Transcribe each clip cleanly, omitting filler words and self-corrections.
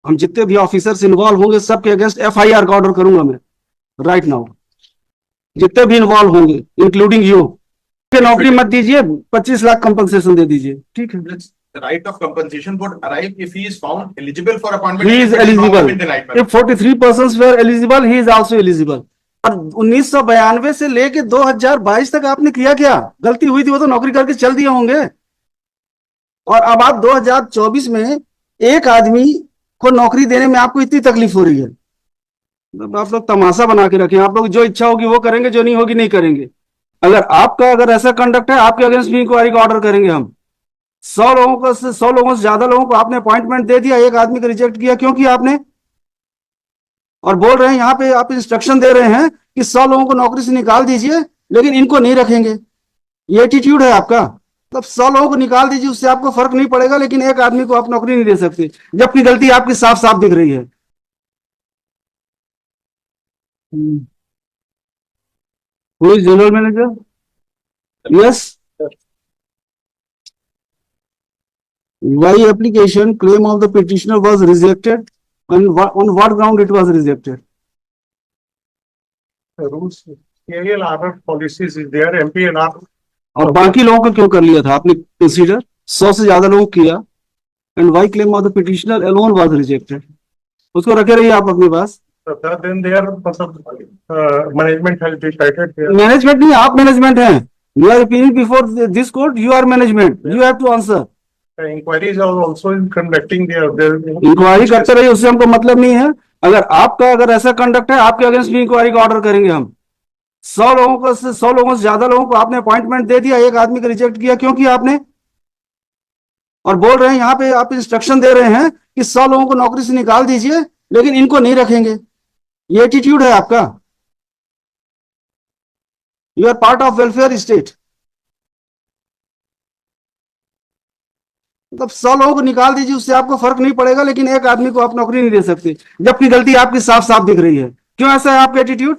हम जितने भी ऑफिसर्स इन्वॉल्व होंगे सबके अगेंस्ट एफआईआर का ऑर्डर करूंगा मैं राइट नाउ। जितने भी इन्वॉल्व होंगे इंक्लूडिंग यू, नौकरी मत दीजिए, 25 लाख कंपनसेशन दे दीजिए, ठीक है। The right of compensation would arrive if he is found eligible for appointment. He is eligible. If 43 persons were eligible, he is also eligible. और 1992 से लेके 2022 तक आपने किया क्या? गलती हुई थी वो तो नौकरी करके चल दिए होंगे। और अब आप 2024 में एक आदमी को नौकरी देने में आपको इतनी तकलीफ हो रही है। आप लोग तमाशा बना के रखें, आप लोग जो इच्छा होगी वो करेंगे, जो नहीं होगी नहीं करेंगे। अगर ऐसा कंडक्ट है, आपके अगेंस्ट भी इंक्वायरी का ऑर्डर करेंगे हम। 100 लोगों से ज्यादा लोगों को आपने अपॉइंटमेंट दे दिया, एक आदमी को रिजेक्ट किया, क्यों किया आपने? और बोल रहे हैं यहाँ पे, आप इंस्ट्रक्शन दे रहे हैं कि 100 लोगों को नौकरी से निकाल दीजिए लेकिन इनको नहीं रखेंगे। ये एटीट्यूड है आपका। तब 100 लोगों को निकाल दीजिए, उससे आपको फर्क नहीं पड़ेगा, लेकिन एक आदमी को आप नौकरी नहीं दे सकते, जबकि गलती आपकी साफ साफ दिख रही है। Who is general manager? Yes. Why application claim of the petitioner was rejected? On what ground it was rejected? The rules, ALR policies is there, MPNR. और बाकी लोगों को क्यों कर लिया था आपने कंसीडर? 100 से ज्यादा लोगों को किया। And why claim of the petitioner alone was rejected? उसको रखे रहिए आप अपने पास। Then there, management has decided. Management नहीं, आप मैनेजमेंट हैं। You are appearing before this court. You are management. You have to answer. Inquiries are also conducting there. Inquiry करते रहिए, उससे हमको मतलब नहीं है। अगर ऐसा कंडक्ट है, आपके अगेंस्ट भी इंक्वायरी का ऑर्डर करेंगे हम। 100 लोगों से ज्यादा लोगों को आपने अपॉइंटमेंट दे दिया, एक आदमी को रिजेक्ट किया, क्यों किया आपने? और बोल रहे हैं यहाँ पे, आप इंस्ट्रक्शन दे रहे हैं कि 100 लोगों को नौकरी से निकाल दीजिए लेकिन इनको नहीं रखेंगे। ये एटीट्यूड है आपका। You are part of welfare state. मतलब 100 लोगों को निकाल दीजिए, उससे आपको फर्क नहीं पड़ेगा, लेकिन एक आदमी को आप नौकरी नहीं दे सकते, जबकि गलती आपकी साफ साफ दिख रही है। क्यों ऐसा है आपका एटीट्यूड?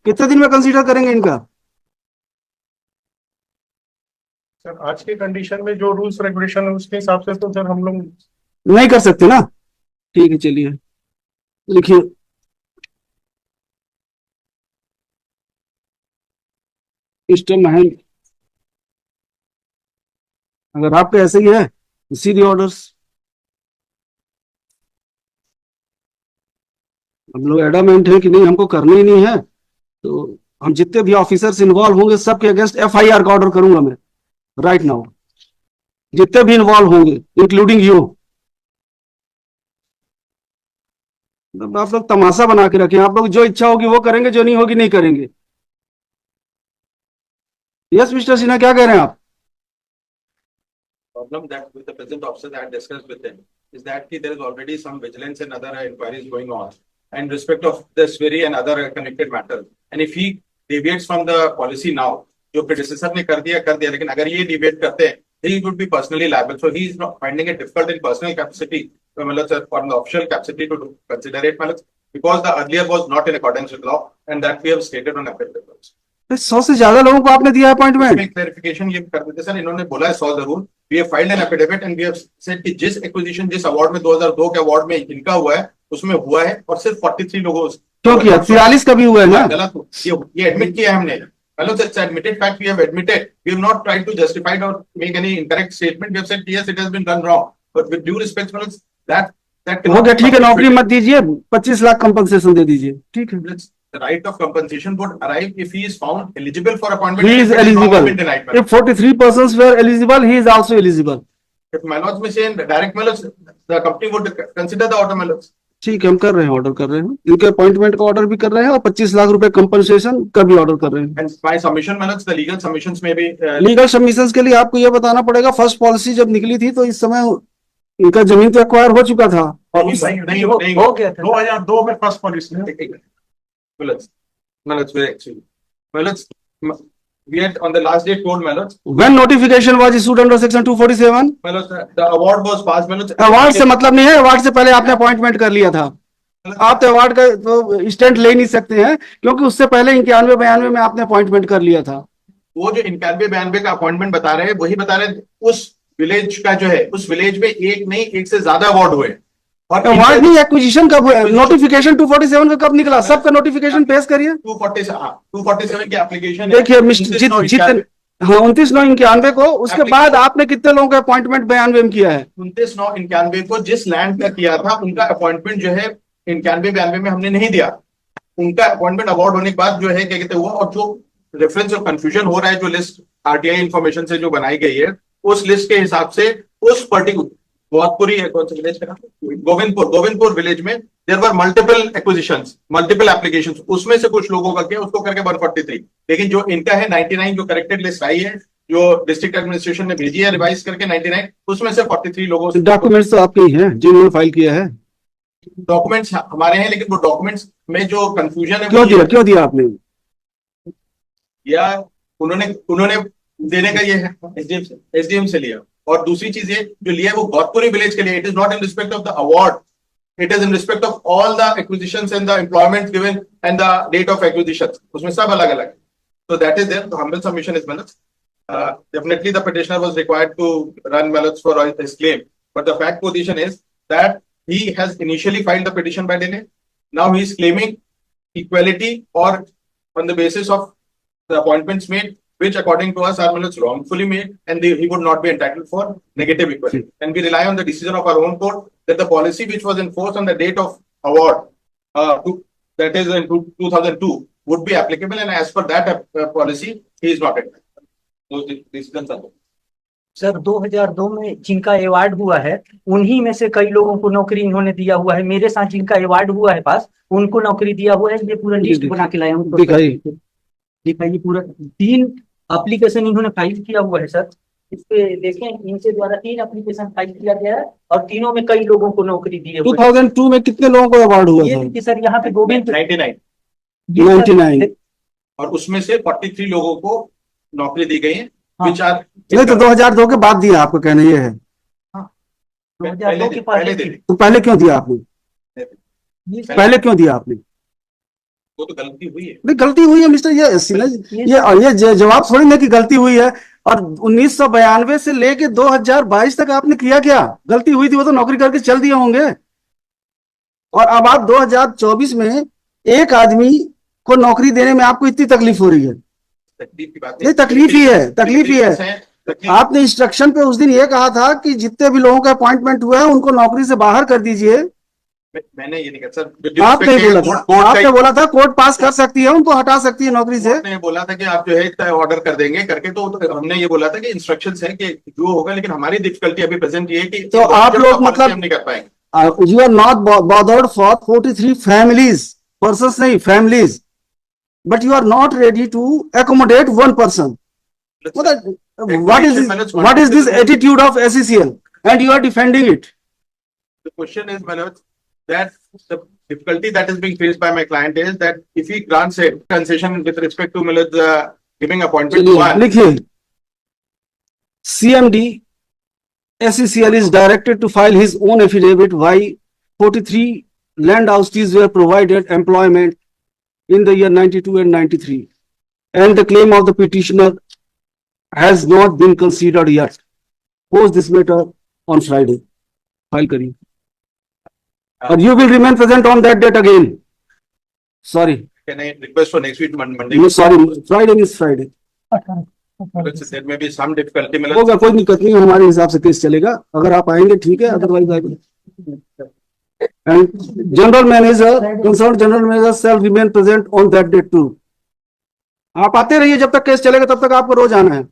कितने दिन में कंसीडर करेंगे इनका? सर आज के कंडीशन में जो रूल्स रेगुलेशन है उसके हिसाब से तो सर हम लोग नहीं कर सकते ना। ठीक है, चलिए लिखिए। सिस्टम है, अगर आपके ऐसे ही है सीधे ऑर्डर्स। हम लोग एडामेंट है कि नहीं, हमको करना ही नहीं है, तो हम जितने भी ऑफिसर्स इन्वॉल्व होंगे सबके अगेंस्ट एफआईआर का ऑर्डर करूंगा मैं राइट नाउ। जितने भी इन्वॉल्व होंगे इंक्लूडिंग यू। आप लोग तमाशा बना के रखें, आप लोग जो इच्छा होगी वो करेंगे, जो नहीं होगी नहीं करेंगे। यस मिस्टर सिन्हा, क्या कह रहे हैं आप? Problem that with the present officer that I discussed with him is that there is already some vigilance and other inquiries going on in respect of this very and other connected matters. And if he deviates from the policy now, जो predecessor ने कर दिया, लेकिन अगर ये deviate करते हैं, he would be personally liable. So he is not finding it difficult in personal capacity, or in the official capacity to consider it, because the earlier was not in accordance with law, and that we have stated on appeal. 100 से ज्यादा लोगों को आपने दिया appointment. Clarification ये कर देते sir, इन्होंने बोला है 100 जरूर। We have filed an affidavit and we have said कि जिस एक्विजिशन, जिस अवार्ड में 2002 के अवार्ड में इनका हुआ है उसमें हुआ है, और सिर्फ 43 लोगों क्यों किया? 43 का भी हुआ है ना। गलत हो, ये एडमिट किया है हमने। Hello, it's admitted fact. We have admitted. We have not tried to justify or make any incorrect statement. We have said yes, it has been done wrong. But with due respect, that हो गया, ठीक है, नौकरी मत दीजिए, 25 lakh compensation दे दीजिए, ठीक है। The right of compensation would arrive if he is found eligible for appointment. He is eligible. If 43 persons were eligible, he is also eligible. If Manoj may say direct Manoj, the company would consider the order Manoj. ठीक है, हम कर रहे हैं, order कर रहे हैं, इनके अपॉइंटमेंट का ऑर्डर भी कर रहे हैं और 25 लाख रुपए कंपनसेशन का भी ऑर्डर कर रहे हैं। And by submission Manoj, the legal submissions may be legal submissions के लिए आपको ये बताना पड़ेगा, फर्स्ट पॉलिसी जब निकली थी तो इस समय इनका जमीन तो एक्वायर हो चुका था। नहीं हो गया था 2002 में first policy. We had on the last day told Manoj. When notification was issued under section 247? Manoj, the award was passed Manoj. Award से मतलब नहीं है, अवार्ड से पहले आपने अपॉइंटमेंट कर लिया था। आप तो अवार्ड का तो स्टैंड ले नहीं सकते हैं, क्योंकि उससे पहले 91-92 में आपने अपॉइंटमेंट कर लिया था। वो जो 91-92 का अपॉइंटमेंट बता रहे हैं, वही बता रहे हैं उस विलेज का जो है, उस विलेज में एक नहीं एक से ज्यादा अवार्ड हुए। और अवार्ड नहीं, एक्विजिशन कब हुआ? नोटिफिकेशन 247 का कब निकला? सबका नोटिफिकेशन पेश करिए। 247 की एप्लीकेशन देखिए मिस्टर जितने, हाँ 29/9/91 को, उसके बाद आपने कितने लोगों का अपॉइंटमेंट 92 में किया है? 29/9/91 को जिस लैंड का किया था उनका अपॉइंटमेंट जो है 91-92 में हमने नहीं दिया। उनका अपॉइंटमेंट अवार्ड होने के बाद जो है क्या कहते हुआ, और जो रेफरेंस और कंफ्यूजन हो रहा है, जो लिस्ट आरटीआई इंफॉर्मेशन से जो बनाई गई है, उस लिस्ट के हिसाब से उस पर्टिकुलर गोविंदपुरी है, कौन सा विलेज का नाम? गोविंदपुर विलेज में there were multiple acquisitions, multiple applications, उसमें से कुछ लोगों का किया, उसको करके 143। लेकिन जो इनका है 99 जो करेक्टेड लिस्ट आई है, जो डिस्ट्रिक्ट एडमिनिस्ट्रेशन ने भेजी है रिवाइज करके 99, उसमें से 43 लोगों से डॉक्यूमेंट्स तो आपके ही हैं जिन्होंने फाइल किया है। डॉक्यूमेंट्स हमारे हैं, लेकिन वो डॉक्यूमेंट्स में जो कंफ्यूजन है क्यों दिया आपने? या उन्होंने देने का ये है एसडीएम से लिया। और दूसरी चीज ये जो लिया है वो गौतपुरी विलेज के लिए, it is not in respect of the award, it is in respect of all the acquisitions and the employment given and the date of acquisition, उसमें सब अलग अलग है। So that is there. The humble submission is balance. Definitely the petitioner was required to run ballots for his claim, but the fact position is that he has initially filed the petition by delay. Now he is claiming equality or on the basis of the appointments made, which according to us are ballots wrongfully made, and he would not be entitled for negative equality. And we rely on the decision of our own court that the policy which was enforced on the date of award, that is in 2002, would be applicable, and as per that policy, he is not entitled. Those decisions are there. Sir 2002 में जिनका award हुआ है उन्हीं में से कई लोगों को नौकरी इन्होंने दिया हुआ है। मेरे साथ जिनका अवार्ड हुआ है पास, उनको नौकरी दिया हुआ है। ये पूरा लिस्ट बना के लाया हूँ, दिखाइए। पूरा 3 एप्लीकेशन इन्होंने फाइल किया हुआ है सर। इस पे देखें, इनके द्वारा 3 एप्लीकेशन फाइल किया गया है और तीनों में कई लोगों को नौकरी दी है। 2002 में कितने लोगों को अवार्ड हुआ? ये देखिए सर, यहाँ पे गोविंद 99 और उसमें से 43 लोगों को नौकरी दी गई है। हाँ। नहीं तो 2002 के बाद दिया, आपको कहना ये है? 2002 के पहले तो पहले क्यों दिया आपने? पहले क्यों दिया आपने? वो तो गलती हुई है। नहीं गलती हुई है मिस्टर, ये जवाब थोड़ी ना कि गलती हुई है। और 1992 से लेके 2022 तक आपने किया क्या? गलती हुई थी वो तो नौकरी करके चल दिए होंगे। और अब आप 2024 में एक आदमी को नौकरी देने में आपको इतनी तकलीफ हो रही है? तकलीफ की बात नहीं, तकलीफ ही है। आपने इंस्ट्रक्शन पे उस दिन ये कहा था कि जितने भी लोगों का अपॉइंटमेंट हुआ है उनको नौकरी से बाहर कर दीजिए। मैंने ये नहीं कहा सर, आपने बोला था, आपने बोला था कोर्ट पास कर सकती है, उनको हटा सकती है नौकरी से। ने बोला था कि आप जो है ऑर्डर कर देंगे करके, तो हमने ये बोला था कि इंस्ट्रक्शंस है कि जो होगा, लेकिन हमारी डिफिकल्टी अभी प्रेजेंट ये है कि तो आप लोग मतलब हम नहीं कर पाएंगे। You are not bothered for 43 families, persons नहीं, families, but you are not ready to accommodate one person. What is this attitude of SCCL, and you are defending it? The question is, Manoj, that the difficulty that is being faced by my client is that if he grants a concession with respect to giving appointment to one, लिखिए, CMD SCCL is directed to file his own affidavit why 43 land houses were provided employment in the year 92 and 93, and the claim of the petitioner has not been considered yet. Post this matter on Friday. File करिए. And you will remain present on that date again. Sorry. can I request for next week Monday? No, sorry. Friday is Friday. There may be some difficulty. होगा, कोई दिक्कत नहीं, हमारे हिसाब से case चलेगा। अगर आप आएंगे ठीक है, otherwise and general manager, concerned general manager shall remain present on that date too. आप आते रहिए, जब तक केस चलेगा तब तक आपको रोज आना है।